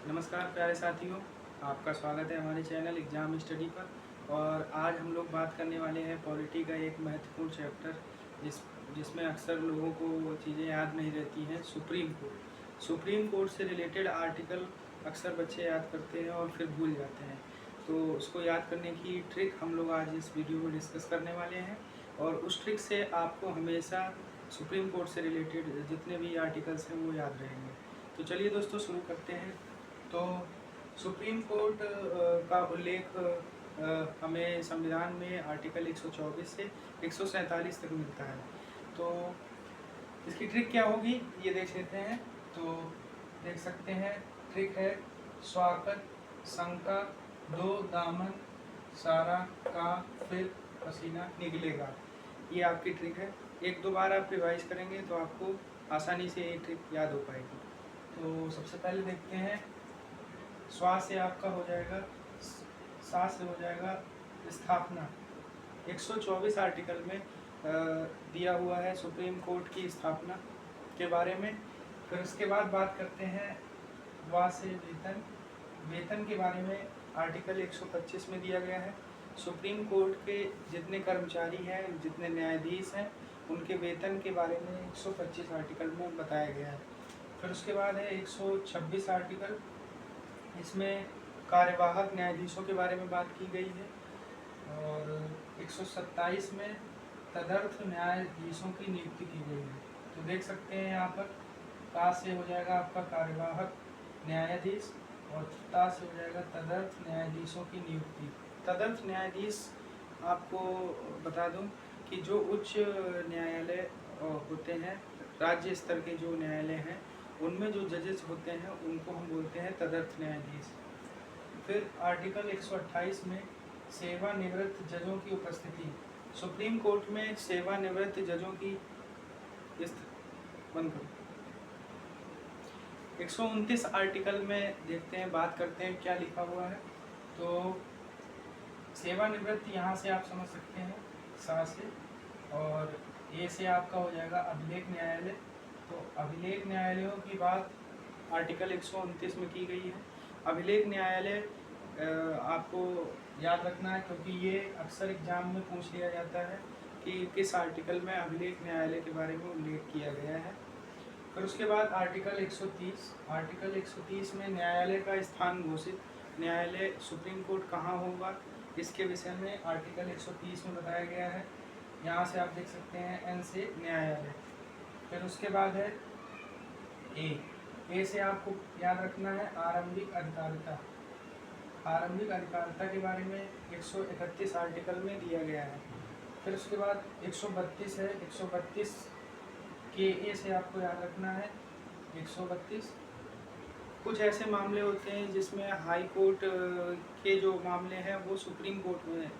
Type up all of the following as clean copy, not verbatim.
नमस्कार प्यारे साथियों, आपका स्वागत है हमारे चैनल एग्ज़ाम स्टडी पर। और आज हम लोग बात करने वाले हैं पॉलिटी का एक महत्वपूर्ण चैप्टर जिसमें अक्सर लोगों को चीज़ें याद नहीं रहती हैं। सुप्रीम कोर्ट से रिलेटेड आर्टिकल अक्सर बच्चे याद करते हैं और फिर भूल जाते हैं। तो उसको याद करने की ट्रिक हम लोग आज इस वीडियो में डिस्कस करने वाले हैं। और उस ट्रिक से आपको हमेशा सुप्रीम कोर्ट से रिलेटेड जितने भी आर्टिकल्स हैं वो याद रहेंगे। तो चलिए दोस्तों शुरू करते हैं। तो सुप्रीम कोर्ट का उल्लेख हमें संविधान में आर्टिकल 124 से 147 तक मिलता है। तो इसकी ट्रिक क्या होगी ये देख लेते हैं। तो देख सकते हैं ट्रिक है स्वागत, शंका, दो दामन, सारा का फिर पसीना निकलेगा। ये आपकी ट्रिक है। एक दो बार आप रिवाइज करेंगे तो आपको आसानी से ये ट्रिक याद हो पाएगी। तो सबसे पहले देखते हैं। स्वा से आपका हो जाएगा, सा से हो जाएगा स्थापना। 124 आर्टिकल में दिया हुआ है सुप्रीम कोर्ट की स्थापना के बारे में। फिर उसके बाद बात करते हैं वा से वेतन। वेतन के बारे में आर्टिकल 125 में दिया गया है। सुप्रीम कोर्ट के जितने कर्मचारी हैं, जितने न्यायाधीश हैं, उनके वेतन के बारे में 125 आर्टिकल में बताया गया है। फिर उसके बाद है 126 आर्टिकल। इसमें कार्यवाहक न्यायाधीशों के बारे में बात की गई है। और 127 में तदर्थ न्यायाधीशों की नियुक्ति की गई है। तो देख सकते हैं यहाँ पर का से हो जाएगा आपका कार्यवाहक न्यायाधीश और ता से हो जाएगा तदर्थ न्यायाधीशों की नियुक्ति। तदर्थ न्यायाधीश आपको बता दूं कि जो उच्च न्यायालय होते हैं, राज्य स्तर के जो न्यायालय हैं, उनमें जो जजेस होते हैं उनको हम बोलते हैं तदर्थ न्यायाधीश। फिर आर्टिकल 128 में सेवानिवृत्त जजों की उपस्थिति। सुप्रीम कोर्ट में सेवानिवृत्त जजों की बंद करो। 129 आर्टिकल में देखते हैं, बात करते हैं क्या लिखा हुआ है। तो सेवानिवृत्त यहाँ से आप समझ सकते हैं सा से, और ए से आपका हो जाएगा अभिलेख न्यायालय। तो अभिलेख न्यायालयों की बात आर्टिकल 129 में की गई है। अभिलेख न्यायालय आपको याद रखना है क्योंकि ये अक्सर एग्जाम में पूछ लिया जाता है कि किस आर्टिकल में अभिलेख न्यायालय के बारे में उल्लेख किया गया है। फिर उसके बाद आर्टिकल 130। आर्टिकल 130 में न्यायालय का स्थान घोषित। न्यायालय सुप्रीम कोर्ट कहाँ होगा इसके विषय में आर्टिकल 130 में बताया गया है। यहाँ से आप देख सकते हैं एन से न्यायालय। फिर उसके बाद है ए से आपको याद रखना है आरंभिक अधिकारिता। आरंभिक अधिकारिता के बारे में 131 आर्टिकल में दिया गया है। फिर उसके बाद 132 है। 132 के ए से आपको याद रखना है 132 कुछ ऐसे मामले होते हैं जिसमें हाई कोर्ट के जो मामले हैं वो सुप्रीम कोर्ट में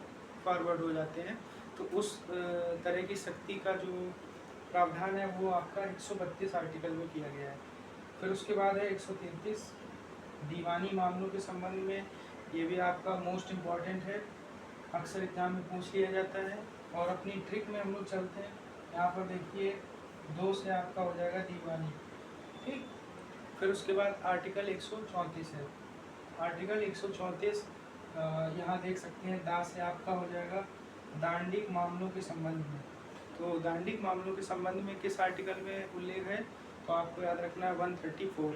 फॉरवर्ड हो जाते हैं। तो उस तरह की शक्ति का जो प्रावधान है वो आपका 132 आर्टिकल में किया गया है। फिर उसके बाद है 133 दीवानी मामलों के संबंध में। ये भी आपका मोस्ट इम्पॉर्टेंट है, अक्सर एग्जाम में पूछ लिया जाता है। और अपनी ट्रिक में हम लोग चलते हैं। यहाँ पर देखिए 2 से आपका हो जाएगा दीवानी, ठीक। फिर उसके बाद आर्टिकल 134 है। आर्टिकल 134 यहाँ देख सकते हैं दा से आपका हो जाएगा दांडिक मामलों के संबंध में। तो दांडिक मामलों के संबंध में किस आर्टिकल में उल्लेख है तो आपको याद रखना है 134,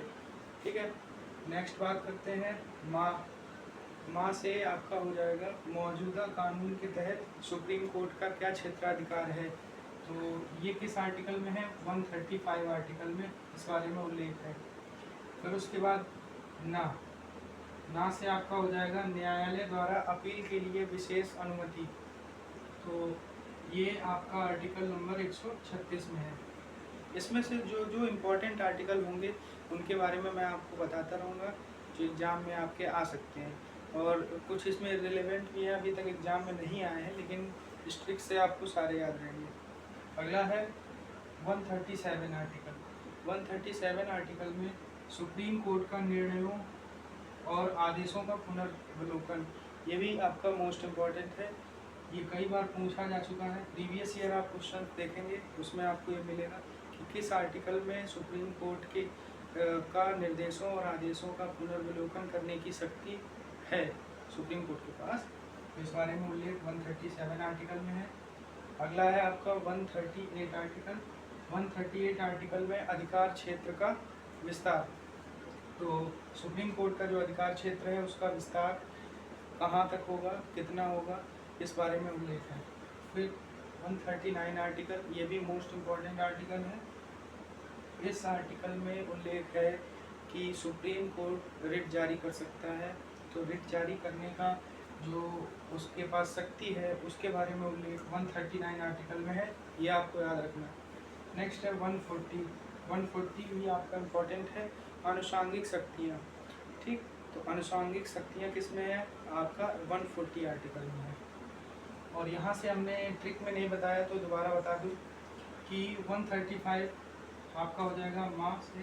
ठीक है। नेक्स्ट बात करते हैं माँ से आपका हो जाएगा मौजूदा कानून के तहत सुप्रीम कोर्ट का क्या क्षेत्राधिकार है। तो ये किस आर्टिकल में है 135 आर्टिकल में इस बारे में उल्लेख है। फिर उसके बाद ना से आपका हो जाएगा न्यायालय द्वारा अपील के लिए विशेष अनुमति। तो ये आपका आर्टिकल नंबर 136 में है। इसमें से जो जो इम्पोर्टेंट आर्टिकल होंगे उनके बारे में मैं आपको बताता रहूँगा जो एग्ज़ाम में आपके आ सकते हैं। और कुछ इसमें रिलेवेंट भी हैं, अभी तक एग्ज़ाम में नहीं आए हैं, लेकिन इस ट्रिक से आपको सारे याद रहेंगे। अगला है 137 आर्टिकल। 137 आर्टिकल में सुप्रीम कोर्ट का निर्णयों और आदेशों का पुनर्वलोकन। ये भी आपका मोस्ट इम्पॉर्टेंट है। ये कई बार पूछा जा चुका है। प्रीवियस ईयर आप क्वेश्चन देखेंगे उसमें आपको ये मिलेगा कि किस आर्टिकल में सुप्रीम कोर्ट के का निर्देशों और आदेशों का पुनर्विलोकन करने की शक्ति है सुप्रीम कोर्ट के पास। तो इस बारे में उल्लेख 137 आर्टिकल में है। अगला है आपका 138 आर्टिकल। 138 आर्टिकल में अधिकार क्षेत्र का विस्तार। तो सुप्रीम कोर्ट का जो अधिकार क्षेत्र है उसका विस्तार कहाँ तक होगा, कितना होगा, इस बारे में उल्लेख है। फिर 139 आर्टिकल, ये भी मोस्ट इम्पॉर्टेंट आर्टिकल है। इस आर्टिकल में उल्लेख है कि सुप्रीम कोर्ट रिट जारी कर सकता है। तो रिट जारी करने का जो उसके पास शक्ति है उसके बारे में उल्लेख 139 आर्टिकल में है, ये आपको याद रखना है। नेक्स्ट है 140। 140 भी आपका इम्पोर्टेंट है, आनुषांगिक शक्तियाँ। ठीक, तो आनुषांगिक शक्तियाँ किस में है, आपका 140 आर्टिकल में है। और यहाँ से हमने ट्रिक में नहीं बताया तो दोबारा बता दूँ कि 135 आपका हो जाएगा माँ से,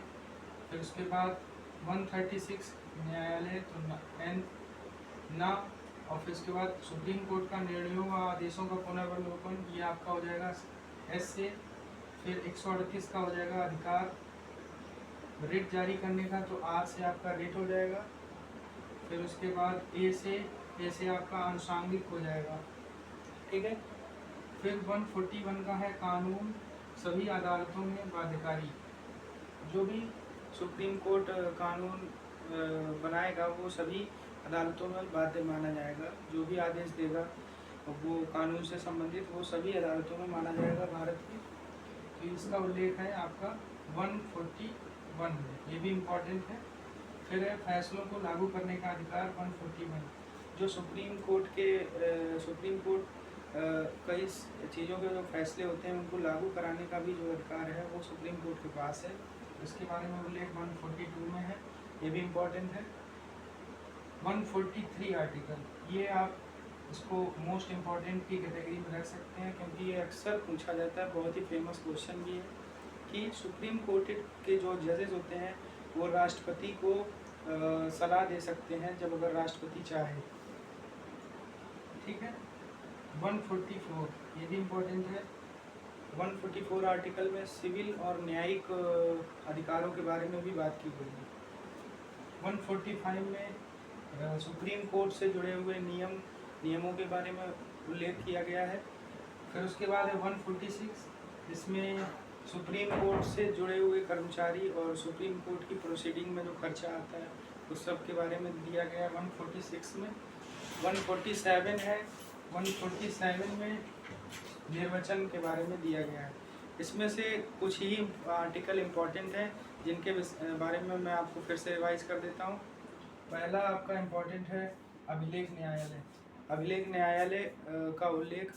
फिर उसके बाद 136 न्यायालय, तो एन ना, और फिर उसके बाद सुप्रीम कोर्ट का निर्णयों व आदेशों का पुनर्विलोकन, ये आपका हो जाएगा एस से। फिर 138 का हो जाएगा अधिकार रिट जारी करने का, तो आर से आपका रिट हो जाएगा। फिर उसके बाद ए से आपका आनुषांगिक हो जाएगा। ठीक है। फिर 141 का है कानून सभी अदालतों में बाध्यकारी। जो भी सुप्रीम कोर्ट कानून बनाएगा वो सभी अदालतों में बाध्य माना जाएगा। जो भी आदेश देगा वो कानून से संबंधित वो सभी अदालतों में माना जाएगा भारत की। तो इसका उल्लेख है आपका 141 में, ये भी इम्पोर्टेंट है। फिर है फैसलों को लागू करने का अधिकार 141। जो सुप्रीम कोर्ट कई चीज़ों के जो फैसले होते हैं उनको लागू कराने का भी जो अधिकार है वो सुप्रीम कोर्ट के पास है। इसके बारे में उल्लेख 142 में है, ये भी इम्पोर्टेंट है। 143 आर्टिकल, ये आप इसको मोस्ट इम्पॉर्टेंट की कैटेगरी में रख सकते हैं क्योंकि ये अक्सर पूछा जाता है, बहुत ही फेमस क्वेश्चन भी है कि सुप्रीम कोर्ट के जो जजेस होते हैं वो राष्ट्रपति को सलाह दे सकते हैं जब अगर राष्ट्रपति चाहे। ठीक है। 144, ये भी इम्पोर्टेंट है। 144 आर्टिकल में सिविल और न्यायिक अधिकारों के बारे में भी बात की गई है। 145 में सुप्रीम कोर्ट से जुड़े हुए नियमों के बारे में उल्लेख किया गया है। फिर उसके बाद है 146, इसमें सुप्रीम कोर्ट से जुड़े हुए कर्मचारी और सुप्रीम कोर्ट की प्रोसीडिंग में जो खर्चा आता है उस सब के बारे में दिया गया है 146 में। 147 है, 147 में निर्वाचन के बारे में दिया गया है। इसमें से कुछ ही आर्टिकल इम्पोर्टेंट हैं जिनके बारे में मैं आपको फिर से रिवाइज कर देता हूँ। पहला आपका इम्पोर्टेंट है अभिलेख न्यायालय। अभिलेख न्यायालय का उल्लेख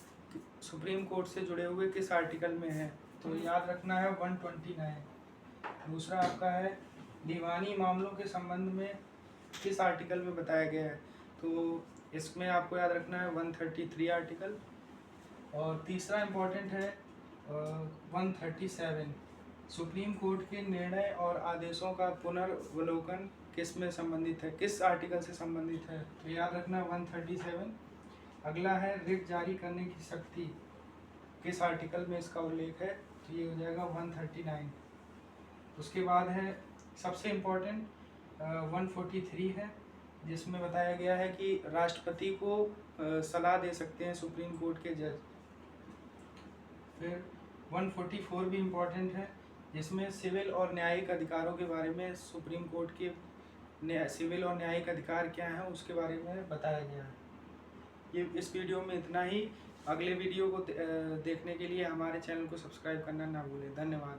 सुप्रीम कोर्ट से जुड़े हुए किस आर्टिकल में है, तो याद रखना है 129। दूसरा आपका है दीवानी मामलों के संबंध में किस आर्टिकल में बताया गया है, तो इसमें आपको याद रखना है 133 आर्टिकल। और तीसरा इम्पोर्टेंट है 137, सुप्रीम कोर्ट के निर्णय और आदेशों का पुनर्विलोकन किस में संबंधित है, किस आर्टिकल से संबंधित है, तो याद रखना 137। अगला है रिट जारी करने की शक्ति, किस आर्टिकल में इसका उल्लेख है, तो ये हो जाएगा 139। उसके बाद है सबसे इम्पोर्टेंट 143 है, जिसमें बताया गया है कि राष्ट्रपति को सलाह दे सकते हैं सुप्रीम कोर्ट के जज। फिर 144 भी इम्पोर्टेंट है, जिसमें सिविल और न्यायिक अधिकारों के बारे में सुप्रीम कोर्ट के सिविल और न्यायिक अधिकार क्या हैं उसके बारे में बताया गया है। ये इस वीडियो में इतना ही। अगले वीडियो को देखने के लिए हमारे चैनल को सब्सक्राइब करना ना भूलें। धन्यवाद।